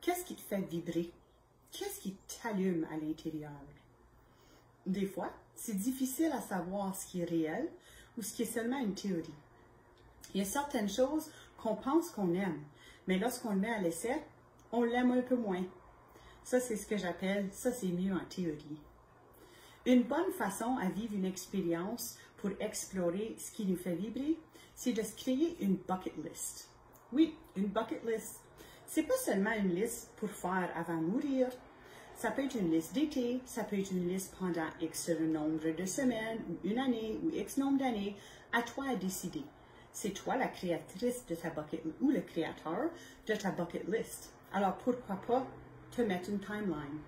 qu'est-ce qui te fait vibrer? Qu'est-ce qui t'allume à l'intérieur? Des fois, c'est difficile à savoir ce qui est réel ou ce qui est seulement une théorie. Il y a certaines choses qu'on pense qu'on aime, mais lorsqu'on le met à l'essai, on l'aime un peu moins. Ça, c'est ce que j'appelle, ça c'est mieux en théorie. Une bonne façon à vivre une expérience pour explorer ce qui nous fait vibrer, c'est de se créer une bucket list. Oui, une bucket list. C'est pas seulement une liste pour faire avant de mourir. Ça peut être une liste d'été, ça peut être une liste pendant X nombre de semaines, ou une année, ou X nombre d'années. À toi à décider. C'est toi la créatrice de ta bucket list, ou le créateur de ta bucket list. Alors pourquoi pas te mettre une timeline?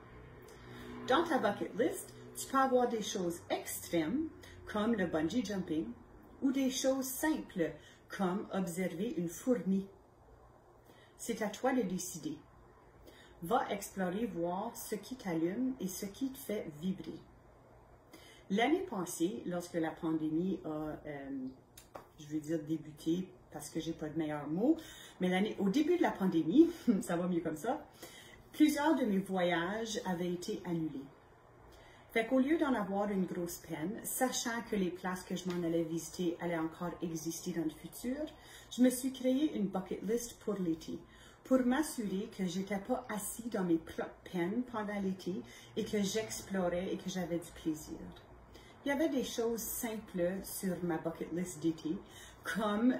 Dans ta bucket list, tu peux avoir des choses extrêmes, comme le bungee jumping, ou des choses simples, comme observer une fourmi. C'est à toi de décider. Va explorer, voir ce qui t'allume et ce qui te fait vibrer. L'année passée, lorsque la pandémie a, je vais dire débuté, parce que j'ai pas de meilleur mot, mais au début de la pandémie, ça va mieux comme ça, plusieurs de mes voyages avaient été annulés. Fait qu'au lieu d'en avoir une grosse peine, sachant que les places que je m'en allais visiter allaient encore exister dans le futur, je me suis créé une bucket list pour l'été, pour m'assurer que j'étais pas assis dans mes propres peines pendant l'été et que j'explorais et que j'avais du plaisir. Il y avait des choses simples sur ma bucket list d'été, comme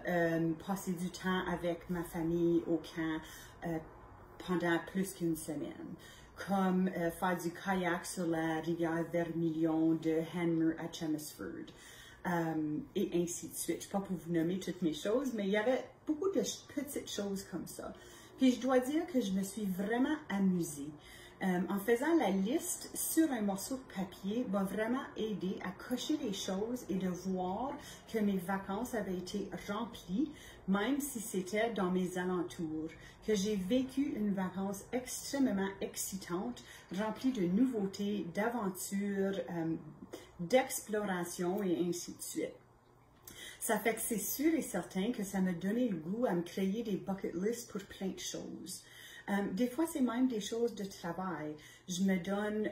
passer du temps avec ma famille au camp pendant plus qu'une semaine, comme faire du kayak sur la rivière Vermilion de Hanmer à Chelmsford, et ainsi de suite. Je ne sais pas pour vous nommer toutes mes choses, mais il y avait beaucoup de petites choses comme ça. Puis je dois dire que je me suis vraiment amusée. En faisant la liste sur un morceau de papier m'a vraiment aidé à cocher les choses et de voir que mes vacances avaient été remplies, même si c'était dans mes alentours, que j'ai vécu une vacance extrêmement excitante, remplie de nouveautés, d'aventures, d'exploration et ainsi de suite. Ça fait que c'est sûr et certain que ça m'a donné le goût à me créer des bucket lists pour plein de choses. Des fois, c'est même des choses de travail. Je me donne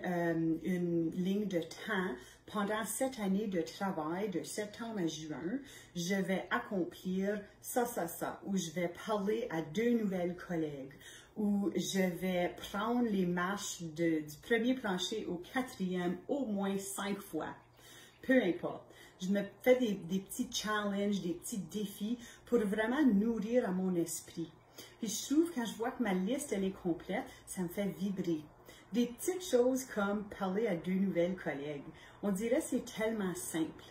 une ligne de temps. Pendant cette année de travail, de septembre à juin, je vais accomplir ça, ou je vais parler à 2 nouvelles collègues, ou je vais prendre les marches du premier plancher au 4e au moins 5 fois. Peu importe. Je me fais des petits challenges, des petits défis pour vraiment nourrir à mon esprit. Puis je trouve, quand je vois que ma liste elle est complète, ça me fait vibrer. Des petites choses comme parler à 2 nouvelles collègues. On dirait que c'est tellement simple.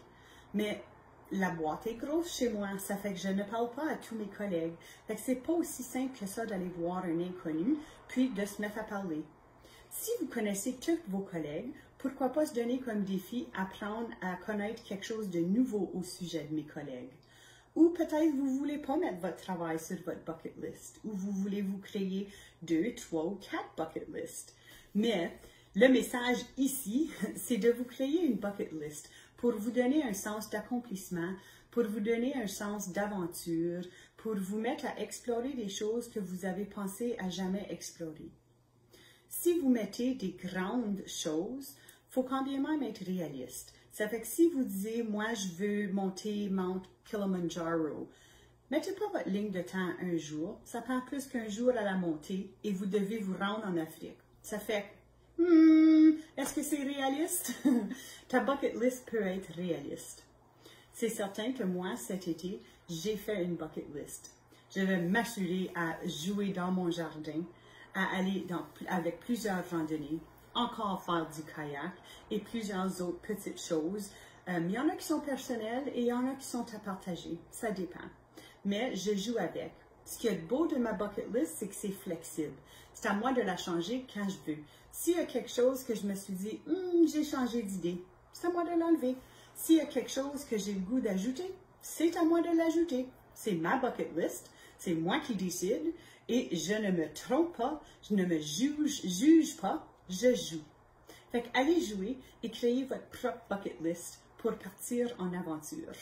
Mais la boîte est grosse chez moi, ça fait que je ne parle pas à tous mes collègues. Fait que c'est pas aussi simple que ça d'aller voir un inconnu, puis de se mettre à parler. Si vous connaissez tous vos collègues, pourquoi pas se donner comme défi apprendre à connaître quelque chose de nouveau au sujet de mes collègues? Ou peut-être vous ne voulez pas mettre votre travail sur votre bucket list, ou vous voulez vous créer 2, 3 ou 4 bucket lists. Mais le message ici, c'est de vous créer une bucket list pour vous donner un sens d'accomplissement, pour vous donner un sens d'aventure, pour vous mettre à explorer des choses que vous avez pensé à jamais explorer. Si vous mettez des grandes choses, il faut quand même être réaliste. Ça fait que si vous disiez, moi je veux monter Mount Kilimanjaro, mettez pas votre ligne de temps un jour, ça prend plus qu'un jour à la montée et vous devez vous rendre en Afrique. Ça fait, est-ce que c'est réaliste? Ta bucket list peut être réaliste. C'est certain que moi, cet été, j'ai fait une bucket list. Je vais m'assurer à jouer dans mon jardin, à aller avec plusieurs randonnées, encore faire du kayak et plusieurs autres petites choses. Il y en a qui sont personnelles et il y en a qui sont à partager. Ça dépend. Mais je joue avec. Ce qui est beau de ma bucket list, c'est que c'est flexible. C'est à moi de la changer quand je veux. S'il y a quelque chose que je me suis dit, j'ai changé d'idée, c'est à moi de l'enlever. S'il y a quelque chose que j'ai le goût d'ajouter, c'est à moi de l'ajouter. C'est ma bucket list, c'est moi qui décide et je ne me trompe pas, je ne me juge pas, je joue. Fait qu'allez jouer et créer votre propre bucket list pour partir en aventure.